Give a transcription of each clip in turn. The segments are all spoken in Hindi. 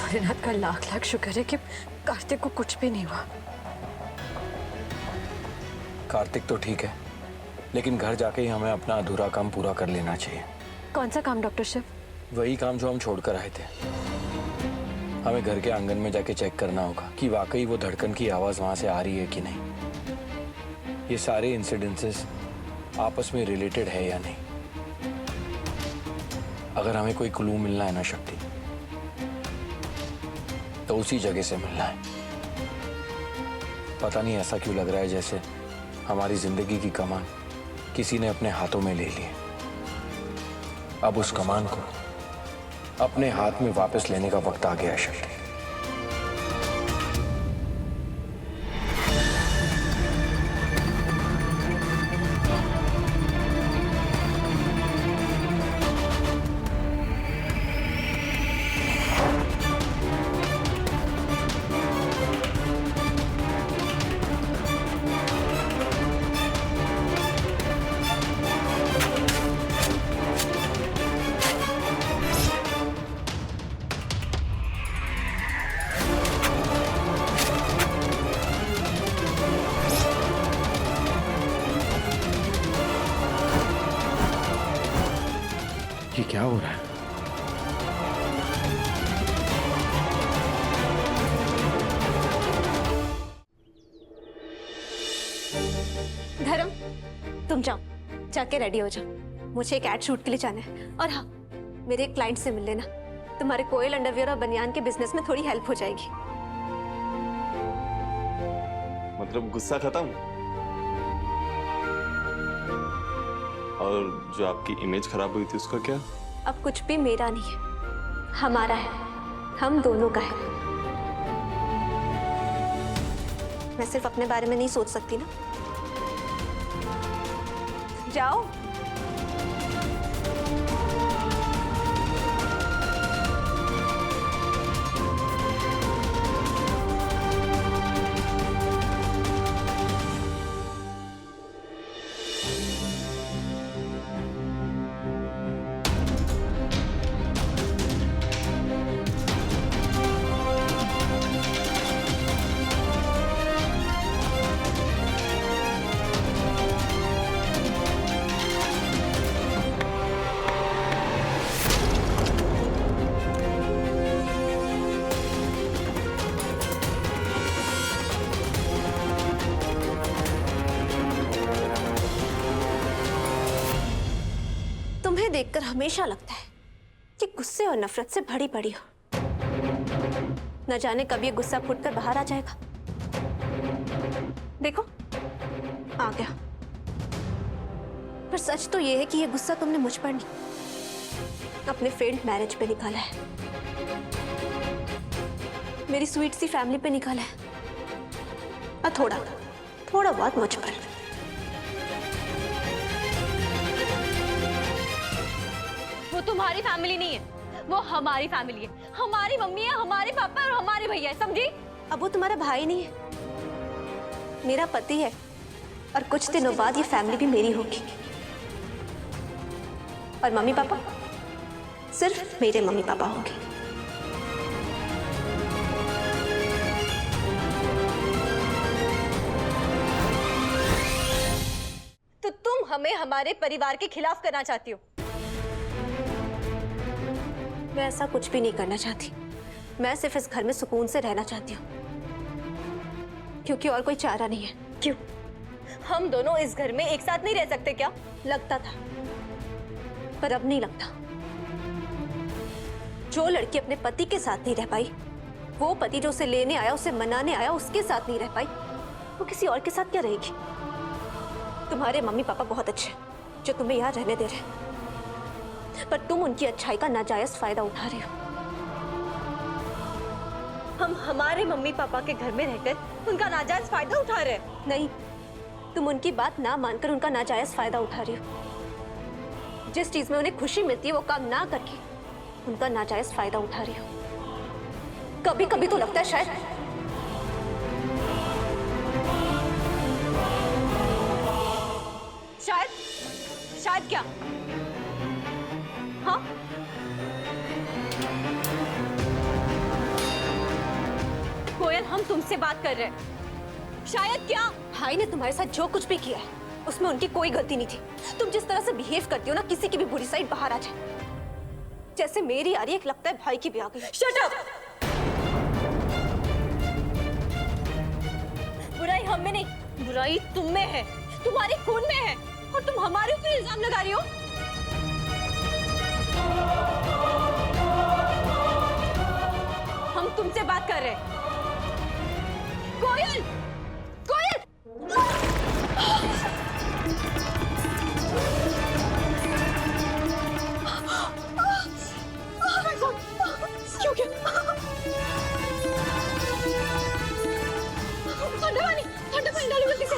भोलेनाथ का लाख लाख शुक्र है कि कार्तिक को कुछ भी नहीं हुआ। कार्तिक तो ठीक है, लेकिन घर जाके ही हमें अपना अधूरा काम पूरा कर लेना चाहिए। कौन सा काम डॉक्टर शिव? वही काम जो हम छोड़कर आए थे। हमें घर के आंगन में जाके चेक करना होगा कि वाकई वो धड़कन की आवाज वहां से आ रही है कि नहीं। ये सारे इंसिडेंसेस आपस में रिलेटेड है या नहीं। अगर हमें कोई क्लू मिलना है ना शक्ति, तो उसी जगह से मिलना है। पता नहीं ऐसा क्यों लग रहा है जैसे हमारी जिंदगी की कमान किसी ने अपने हाथों में ले ली है। अब उस कमान को अपने हाथ में वापस लेने का वक्त आ गया है शक्ति। ये क्या हो रहा है? धर्म, तुम जाओ, जाके रेडी हो जाओ। मुझे एक एड शूट के लिए जाना है। और हाँ, मेरे एक क्लाइंट से मिल लेना। तुम्हारे कोयल अंडरवियर और बनियान के बिजनेस में थोड़ी हेल्प हो जाएगी। मतलब गुस्सा खत्म? और जो आपकी इमेज खराब हुई थी उसका क्या? अब कुछ भी मेरा नहीं है, हमारा है, हम दोनों का है। मैं सिर्फ अपने बारे में नहीं सोच सकती ना। जाओ। तुम्हें देखकर हमेशा लगता है कि गुस्से और नफरत से भरी पड़ी हो। न जाने कब ये गुस्सा फूटकर बाहर आ जाएगा। देखो, आ गया। पर सच तो ये है कि ये गुस्सा तुमने मुझ पर नहीं, अपने फेल्ड मैरिज पे निकाला है, मेरी स्वीट सी फैमिली पे निकाला है, और थोड़ा बहुत मुझ पर। वो तुम्हारी फैमिली नहीं है, वो हमारी फैमिली है। हमारी मम्मी है, हमारे पापा और हमारे भैया है, समझी? अब वो तुम्हारा भाई नहीं है, मेरा पति है। और कुछ दिनों बाद ये फैमिली भी मेरी होगी। और मम्मी पापा सिर्फ मेरे मम्मी पापा होंगे। तो तुम हमें हमारे परिवार के खिलाफ करना चाहती हो? मैं ऐसा कुछ भी नहीं करना चाहती। मैं सिर्फ इस घर में सुकून से रहना चाहती हूँ, क्योंकि और कोई चारा नहीं है। क्यों? हम दोनों इस घर में एक साथ नहीं रह सकते क्या? लगता था, पर अब नहीं लगता। जो लड़की अपने पति के साथ नहीं रह पाई, वो पति जो उसे लेने आया, उसे मनाने आया, उसके साथ नहीं रह पाई, वो किसी और के साथ क्या रहेगी? तुम्हारे मम्मी पापा बहुत अच्छे हैं जो तुम्हें यहाँ रहने दे रहे हैं, पर तुम उनकी अच्छाई का नाजायज फायदा उठा रहे हो। हम हमारे मम्मी पापा के घर में रहकर उनका नाजायज फायदा उठा रहे हैं? नहीं, तुम उनकी बात ना मानकर उनका नाजायज फायदा उठा रही हो। जिस चीज में उन्हें खुशी मिलती है वो काम ना करके उनका नाजायज फायदा उठा रही हो। कभी कभी तो लगता है शायद क्या? हाँ, हम तुमसे बात कर रहे हैं। शायद क्या भाई ने तुम्हारे साथ जो कुछ भी किया है उसमें उनकी कोई गलती नहीं थी। तुम जिस तरह से बिहेव करती हो ना, किसी की भी बुरी साइड बाहर आ जाए। जैसे मेरी आ रही है, लगता है भाई की भी आ गई। Shut up. बुराई हम में नहीं, बुराई तुम में है, तुम्हारे खून में है, और तुम हमारे ऊपर इल्जाम लगा रही हो। हम तुमसे बात कर रहे हैं। कोयल, कोयल। क्यों क्या? ठंडा पानी डालो जल्दी से।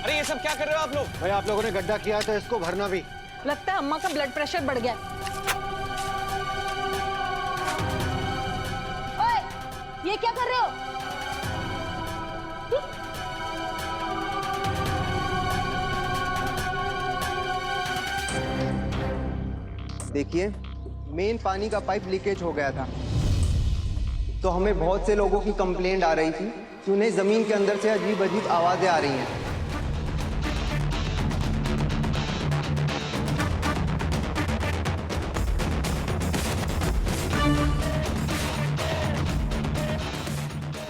अरे ये सब क्या कर रहे हो आप लोग? भाई आप लोगों ने गड्ढा किया तो इसको भरना भी। लगता है अम्मा का ब्लड प्रेशर बढ़ गया। ओए, ये क्या कर रहे हो? देखिए, मेन पानी का पाइप लीकेज हो गया था, तो हमें बहुत से लोगों की कंप्लेंट आ रही थी कि उन्हें जमीन के अंदर से अजीब अजीब आवाजें आ रही हैं।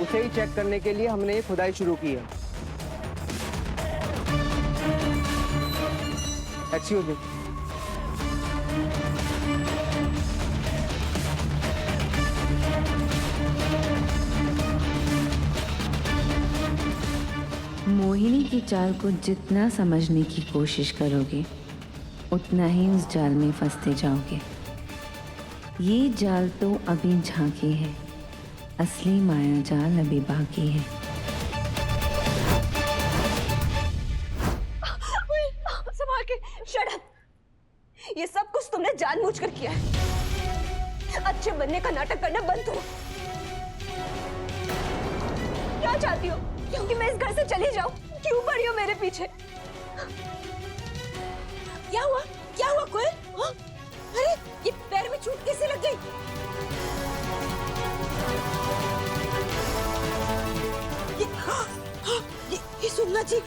उसे ही चेक करने के लिए हमने ये खुदाई शुरू की है। Excuse me. मोहिनी की चाल को जितना समझने की कोशिश करोगे उतना ही उस जाल में फंसते जाओगे। ये जाल तो अभी झांकी है, असली माया जाल अभी बाकी है। संभाल के। Shut up. ये सब कुछ तुमने जानबूझकर किया है। अच्छे बनने का नाटक करना बंद करो। क्या चाहती हो? क्योंकि मैं इस घर से चली जाऊं? क्यों पड़ी हो मेरे पीछे? क्या हुआ? क्या हुआ कोयल? हाँ? अरे ये पैर में चोट कैसे लग गई? ये सुनना जी,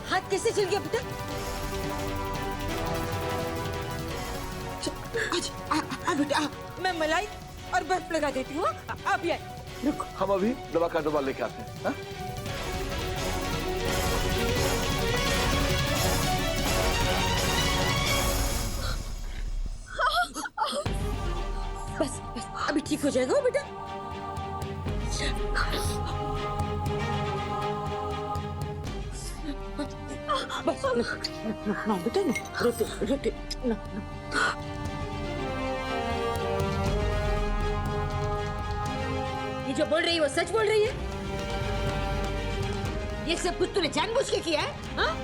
हाथ कैसे चल गया बेटा? आ बेटा, मैं मलाई और बर्फ लगा देती हूँ। आप ये हम अभी दवा का डब्बा लेके आते हैं। बस अभी ठीक हो जाएगा बेटा। बस ना बेटा, रोटी ना। ये जो बोल रही है वो सच बोल रही है? ये सब कुछ तूने जानबूझ के किया है? हाँ?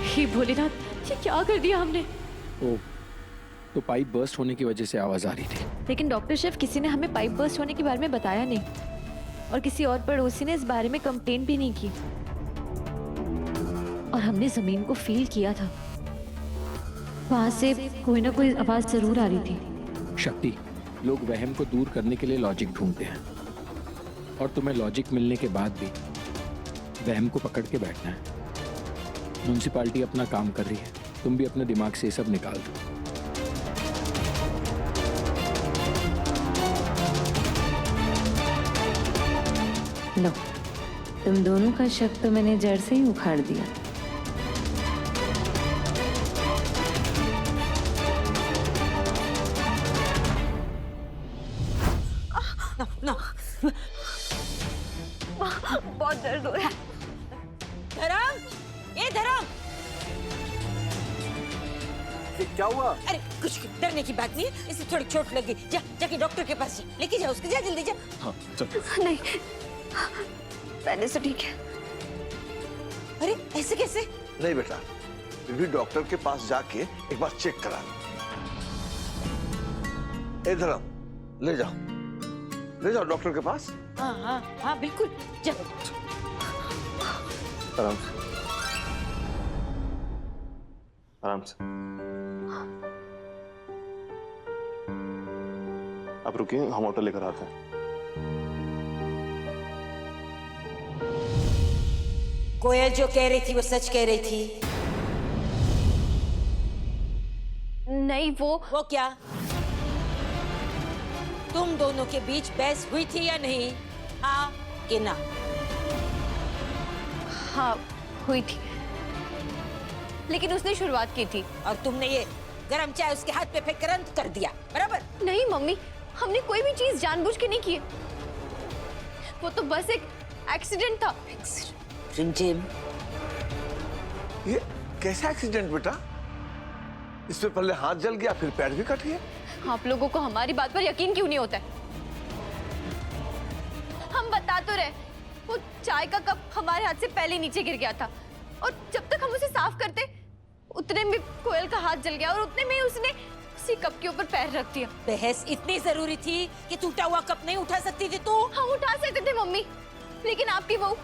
हे भोलेनाथ, ये क्या कर दिया हमने? तो पाइप बर्स्ट होने की वजह से आवाज आ रही थी। लेकिन डॉक्टर शेफ, किसी ने हमें पाइप बर्स्ट होने के बारे में बताया नहीं, और किसी और पड़ोसी ने इस बारे में कंप्लेंट भी नहीं की। और हमने जमीन को फील किया था, वहां से कोई ना कोई आवाज जरूर आ रही थी। शक्ति, लोग वहम को दूर करने के लिए लॉजिक ढूंढते हैं, और तुम्हें लॉजिक मिलने के बाद भी वहम को पकड़ के बैठना है। म्युनिसिपैलिटी अपना काम कर रही है, तुम भी अपने दिमाग से ये सब निकाल दो। लो, तुम दोनों का शक तो मैंने जड़ से ही उखाड़ दिया। बहुत दर्द हो रहा है। धर्म, ये धर्म, क्या हुआ? अरे कुछ डरने की बात नहीं है, इसे थोड़ी चोट लगी। जा जाके डॉक्टर के पास जा, लेके जा उसको, जा जल्दी जा। हाँ चल। नहीं, पहले से ठीक है। अरे ऐसे कैसे? नहीं बेटा, फिर भी डॉक्टर के पास जाके एक बार चेक करा। इधर आओ, ले जाओ डॉक्टर के पास। हाँ हाँ हाँ बिल्कुल, जा। आराम से, आराम से। आप रुकिए, हम ऑटो लेकर आते हैं। कोयल जो कह रही थी वो सच कह रही थी? नहीं वो क्या? तुम दोनों के बीच बहस हुई थी या नहीं? हाँ कि ना? हाँ हुई थी, लेकिन उसने शुरुआत की थी। और तुमने ये गरम चाय उसके हाथ पे फेंक कर अंत कर दिया, बराबर? नहीं मम्मी, हमने कोई भी चीज जानबूझ के नहीं की है। वो तो बस एक एक्सीडेंट था। रिमझिम, ये कैसा एक्सीडेंट बेटा? इसमें पहले हाथ जल गया, फिर पैर भी कट गया। आप लोगों को हमारी बात पर यकीन क्यों नहीं होता है? हम बता तो रहे, वो चाय का कप हमारे हाथ से पहले नीचे गिर गया था, और जब तक हम उसे साफ करते उतने में कोयल का हाथ जल गया, और उतने में उसने उसी कप के ऊपर पैर रख दिया। बहस इतनी जरूरी थी कि टूटा हुआ कप नहीं उठा सकती थी तू? हम उठा सकते थे मम्मी, लेकिन आपकी बहू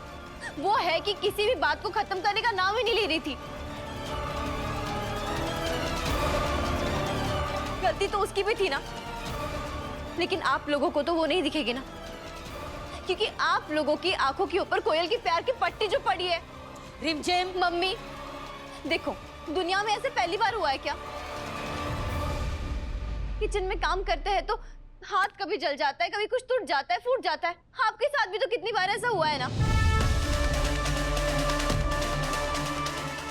वो है कि किसी भी बात को खत्म करने का नाम ही नहीं ले रही थी। गलती तो उसकी भी थी ना, लेकिन आप लोगों को तो वो नहीं दिखेगी ना, क्योंकि आप लोगों की आंखों के ऊपर कोयल की प्यार की पट्टी जो पड़ी है। रिमझिम, मम्मी देखो, दुनिया में ऐसे पहली बार हुआ है क्या? किचन में काम करते हैं तो हाथ कभी जल जाता है, कभी कुछ टूट जाता है, फूट जाता है। आपके साथ भी तो कितनी बार ऐसा हुआ है ना।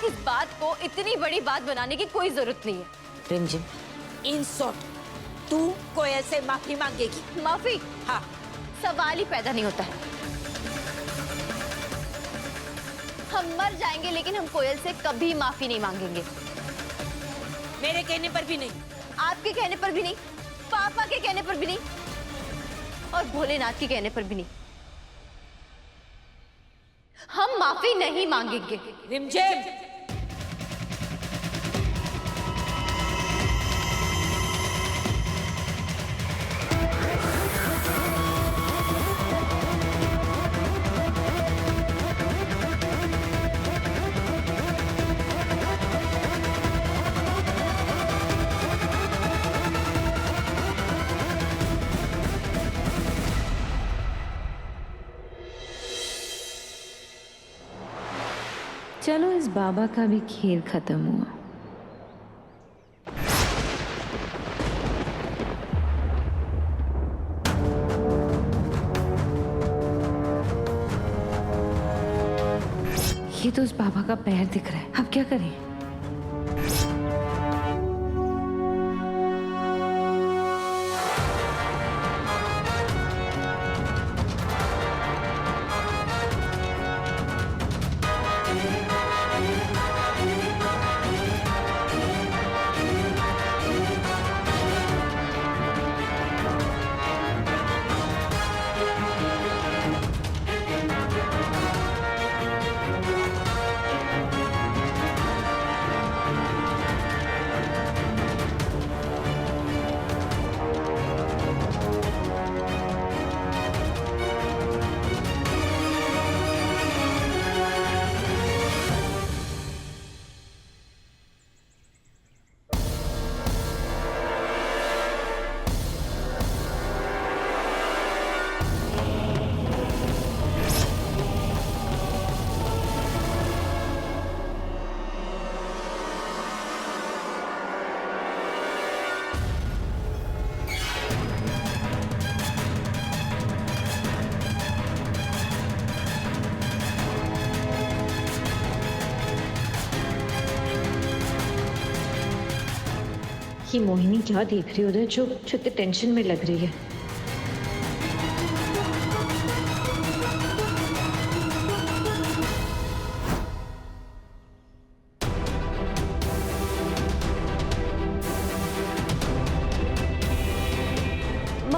इस बात को इतनी बड़ी बात बनाने की कोई जरूरत नहीं है। रिमझिम, इन शॉर्ट तू कोयल से माफी मांगेगी? माफी? हाँ। सवाल ही पैदा नहीं होता है। हम मर जाएंगे लेकिन हम कोयल से कभी माफी नहीं मांगेंगे। मेरे कहने पर भी नहीं? आपके कहने पर भी नहीं, पापा के कहने पर भी नहीं, और भोलेनाथ के कहने पर भी नहीं। हम माफी नहीं मांगेंगे। रिमझिम, चलो इस बाबा का भी खेल खत्म हुआ। ये तो उस बाबा का पैर दिख रहा है, अब क्या करें? ये मोहिनी क्या देख रही है उधर, जो इतने टेंशन में लग रही है?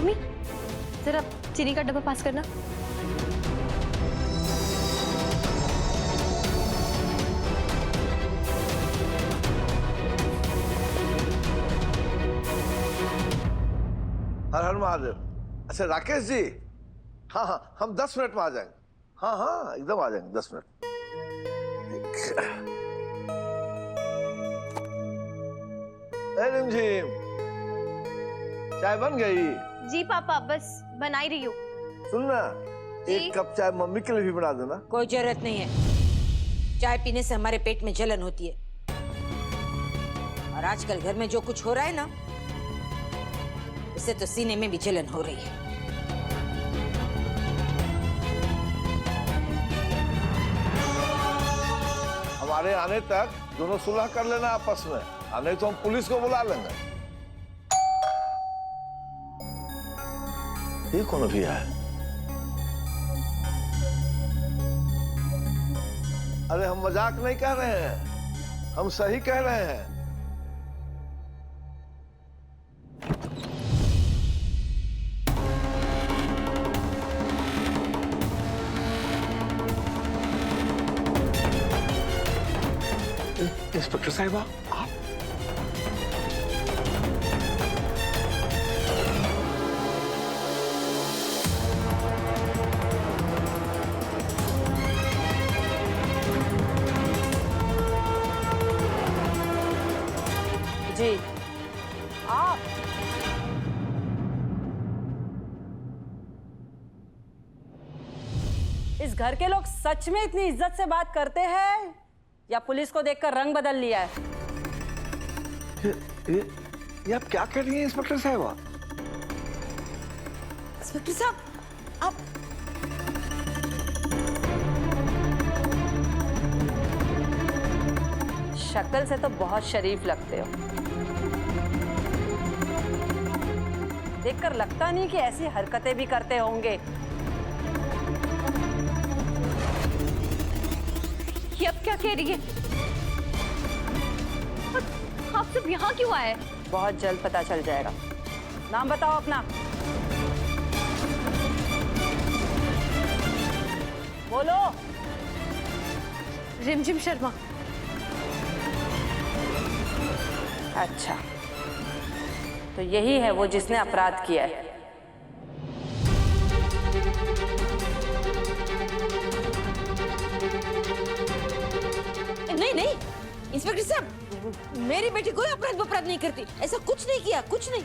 मम्मी जरा चीनी का डब्बा पास करना। हर हर महादेव। अच्छा राकेश जी, हाँ हाँ हम 10 मिनट में आ जाएंगे। हाँ हाँ एकदम आ जाएंगे 10 मिनट। रिमझिम, चाय बन गई? जी पापा बस बना ही रही हूँ। सुन ना, जी? 1 कप चाय मम्मी के लिए भी बना देना। कोई जरूरत नहीं है। चाय पीने से हमारे पेट में जलन होती है, और आजकल घर में जो कुछ हो रहा है ना, इससे तो सीने में भी जलन हो रही है। हमारे आने तक दोनों सुलह कर लेना आपस में, नहीं तो हम पुलिस को बुला लेंगे। ये कौन अभी है? अरे हम मजाक नहीं कह रहे हैं, हम सही कह रहे हैं। इंस्पेक्टर साहिबा, आप? जी आप? इस घर के लोग सच में इतनी इज्जत से बात करते हैं या पुलिस को देखकर रंग बदल लिया है? ये आप क्या कह रही हैं इंस्पेक्टर साहिबा? इंस्पेक्टर साहब, आप शक्ल से तो बहुत शरीफ लगते हो, देखकर लगता नहीं कि ऐसी हरकतें भी करते होंगे। ये अब क्या कह रही है? और आप सब यहाँ क्यों आए? बहुत जल्द पता चल जाएगा। नाम बताओ अपना। बोलो। रिमझिम शर्मा। अच्छा, तो यही है वो जिसने अपराध किया है। नहीं नहीं इंस्पेक्टर साहब, मेरी बेटी कोई अपराध नहीं करती, ऐसा कुछ नहीं किया, कुछ नहीं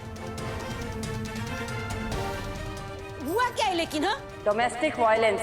हुआ। क्या है लेकिन? हाँ, डोमेस्टिक वायलेंस।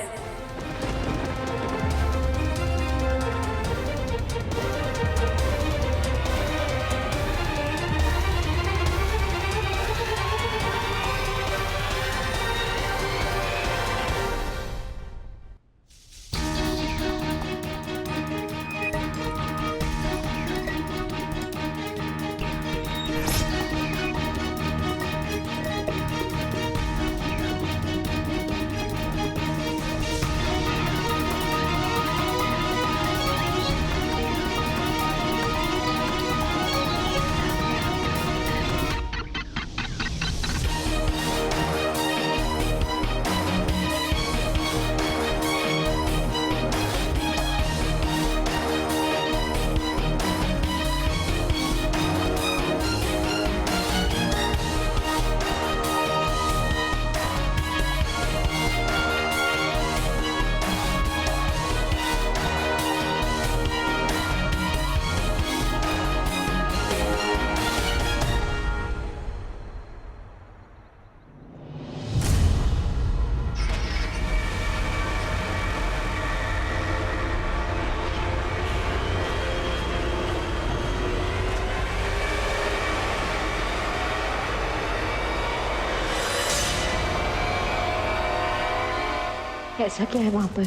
ऐसा क्या है वहां पर?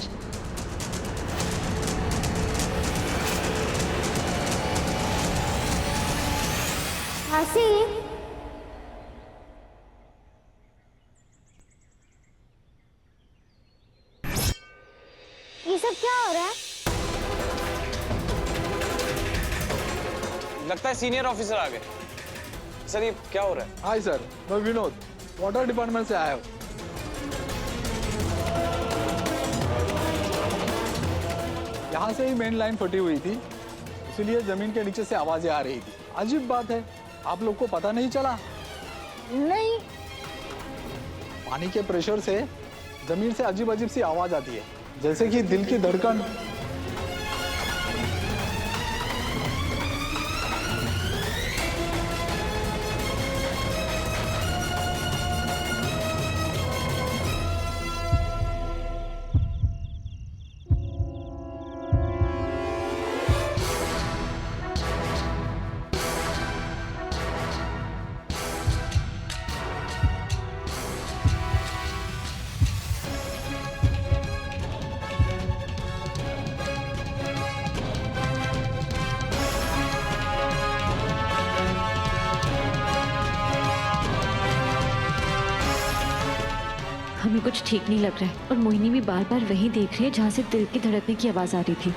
झांसी, ये सब क्या हो रहा है? लगता है सीनियर ऑफिसर आ गए। सर ये क्या हो रहा है? हाय सर, मैं विनोद वाटर डिपार्टमेंट से आया हूँ। यहाँ से ही मेन लाइन फटी हुई थी, इसीलिए जमीन के नीचे से आवाजें आ रही थी। अजीब बात है, आप लोग को पता नहीं चला? नहीं। पानी के प्रेशर से जमीन से अजीब अजीब सी आवाज आती है, जैसे कि दिल की धड़कन। हमें कुछ ठीक नहीं लग रहा है और मोहिनी भी बार बार वही देख रही है जहाँ से दिल की धड़कने की आवाज आ रही थी।